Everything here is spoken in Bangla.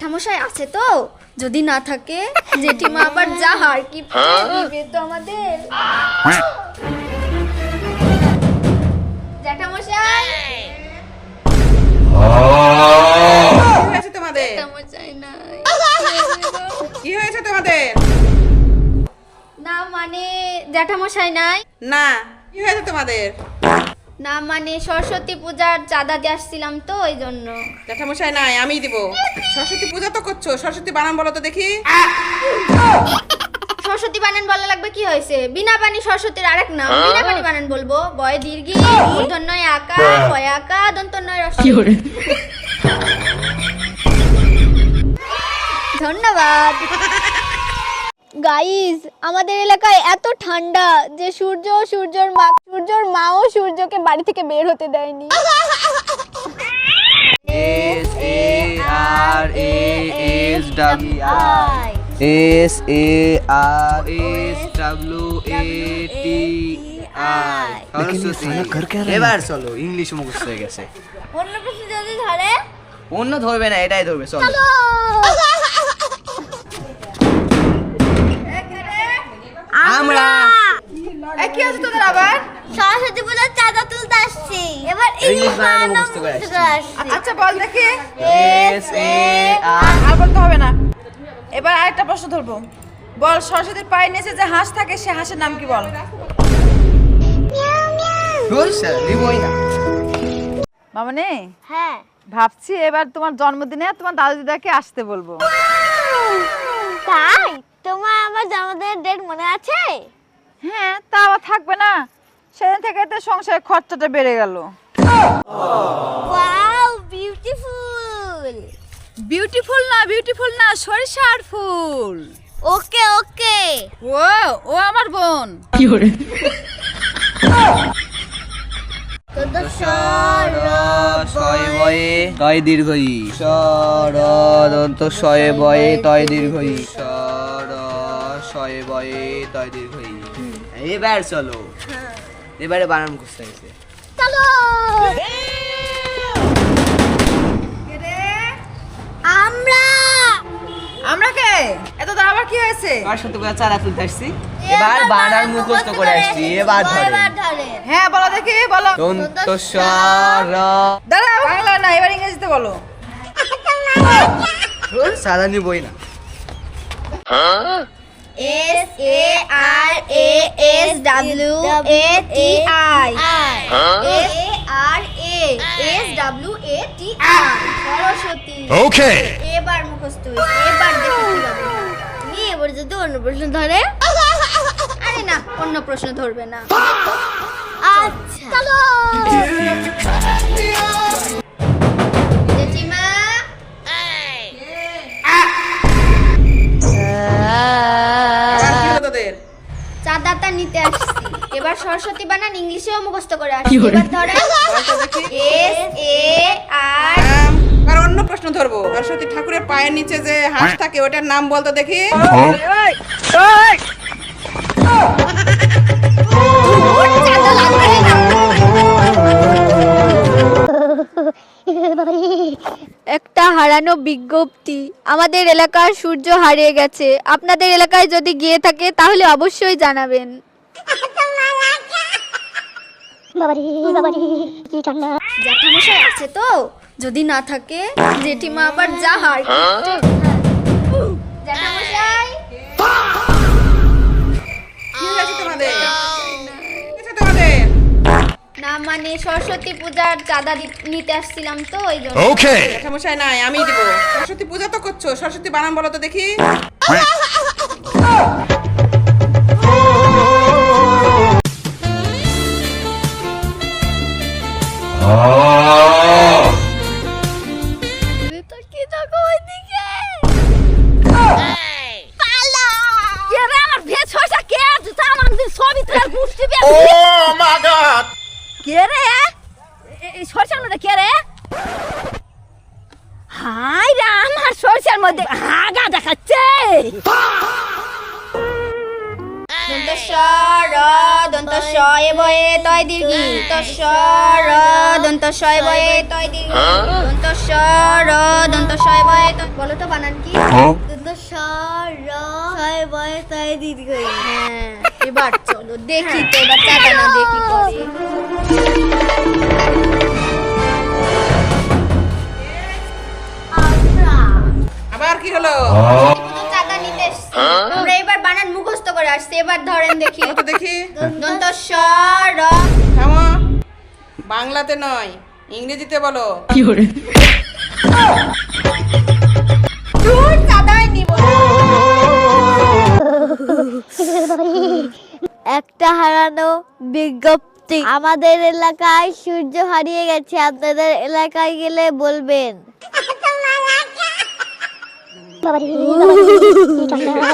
জ্যাঠামশাই আছে তো? যদি না থাকে জেঠিমা আবার যা হার কি দিবে তো আমাদের। জ্যাঠামশাই কি হয়েছে তোমাদের? জ্যাঠামশাই নাই। কি হয়েছে তোমাদের? না মানে জ্যাঠামশাই নাই। না, কি হয়েছে তোমাদের? না মানে সরস্বতী পূজার চাঁদা দিয়ে আসছিলাম তো ওই জন্য। জ্যাঠামশাই নাই, আমিই দিব। সরস্বতী পূজা তো করছো, সরস্বতী বানান বলো তো দেখি। সরস্বতী বানান বলা লাগবে, কি হয়েছে? বিনা পানি সরস্বতীর আরেক নাম। বিনা পানি বানান বলবো? বয় দীর্ঘি মূর্ধন্যয় আকা পয় আকা দন্তন্যয় রস্বই। ধন্যবাদ। গাইস, আমাদের এলাকায় এত ঠান্ডা যে সূর্যর মাও সূর্যকে বাড়ি থেকে বের হতে দেয়নি। S A R A S W S A R S W A T I এবার চলো, ইংলিশ মুখস্থ হয়ে গেছে। অন্য প্রশ্ন যদি ধরে? অন্য ধরবে না, এটাই ধরবে। চলো আমরা কি আছে তোদের আবার? সরস্বতী পূজার চাঁদা তুলতে আসছি, এবার ইংলিশ বানান মুখস্থ করে আসছি। আচ্ছা বল দেখি। S A R আর বলতে হবে না। এবার আরেকটা প্রশ্ন ধরবো। বল, সরস্বতীর পায়ের নিচে যে হাঁস থাকে সে হাঁসের নাম কি? বল। দিবই না। মামনি, হ্যাঁ ভাবছি এবার তোমার জন্মদিনে তোমার দাদু দিদাকে আসতে বলবো। তাই? তোমার আমার জন্মদিনের ডেট মনে আছে? হ্যাঁ, তা আবার থাকবে না? সেদিন থেকে তো সংসারের খরচাটা বেড়ে গেল। Wow, beautiful. বিউটিফুল না, সরিষার ফুল। ওকে ওকে। ও আমার বোন। শয় বয়ে তয় দীর্ঘই দন্ত শয়ে বয়ে তয় দীর্ঘই শয়ে বয়ে তয় দীর্ঘই। এবার চলো, এবারে বানান মুখস্থ হয়েছে। চলো। আমরা কে? এত তো আবার কি হয়েছে? সরস্বতী পূজা চাঁদা তুলতে আসছি, এবার বানান মুখস্থ করে আসছি। এবার ধরে হ্যাঁ বলো দেখি, বলো। দন্ত দাঁড়া, বাংলা না, এবার ইংরেজিতে বলো। সাদা নিবই না। সরস্বতী। ওকে এবার মুখস্থ হয়েছে, এবার দেখি কিভাবে। এবার যদি অন্য প্রশ্ন ধরে? আরে না, অন্য প্রশ্ন ধরবে না। আচ্ছা চলো। জেঠিমা, আবার কি হলো তোদের? চাঁদাটা নিতে আসছি। এবার সরস্বতী বানান ইংলিশেও মুখস্থ করে আসছি। এবার ধরে বলতো দেখি। SAR। আর অন্য প্রশ্ন ধরবো। সরস্বতী ঠাকুরের পায়ের নিচে যে হাঁস থাকে ওটার নাম বলতো দেখি। একটা হারানো বিজ্ঞপ্তি, আমাদের এলাকার সূর্য হারিয়ে গেছে। আপনাদের এলাকায় যদি গিয়ে থাকে তাহলে অবশ্যই জানাবেন। জ্যাঠামশাই আছে তো? যদি না থাকে জেঠিমা আবার যা হার কি। জ্যাঠামশাই কি হয়েছে তোমাদের? কি হয়েছে তোমাদের? না মানে সরস্বতী পূজার চাঁদা নিতে আসছিলাম তো ওই জন্য। ওকে জ্যাঠামশাই নাই, আমিই দিব। সরস্বতী পূজা তো করছো, সরস্বতী বানান বলো তো দেখি। কি দেখো ওইদিকে? পালা! এরা আমার ভেজ হইছে কে? তুই আমার ছবি তোর পুষ্টি বে। ও মাই গড কে রে? এই সরষের মধ্যে কে রে? হাই রে, আমার সরষের মধ্যে হাগা দেখাচ্ছে। স র দন্ত স এ বয়ে তয় দীর্ঘি ত স র দন্ত স এ বয়ে তয় দীর্ঘি দন্ত স র দন্ত স এ বয়ে বলো তো বানান কি দন্ত স র স এ বয়ে তয় দীর্ঘি হ্যাঁ এবার চলো দেখি তো এবার চাকা না দেখি করে আবার কি হলো? চাকা নিতে এসছি আমরা এবার বানান মুখস্থ করে আসছি এবার ধরেন দেখি তো দেখি। দন্ত স র থামো। বাংলাতে নয়, ইংরেজিতে বলো। দূর চাঁদাই নিব একটা হারানো বিজ্ঞপ্তি আমাদের এলাকায় সূর্য হারিয়ে গেছে আপনাদের এলাকায় গেলে বলবেন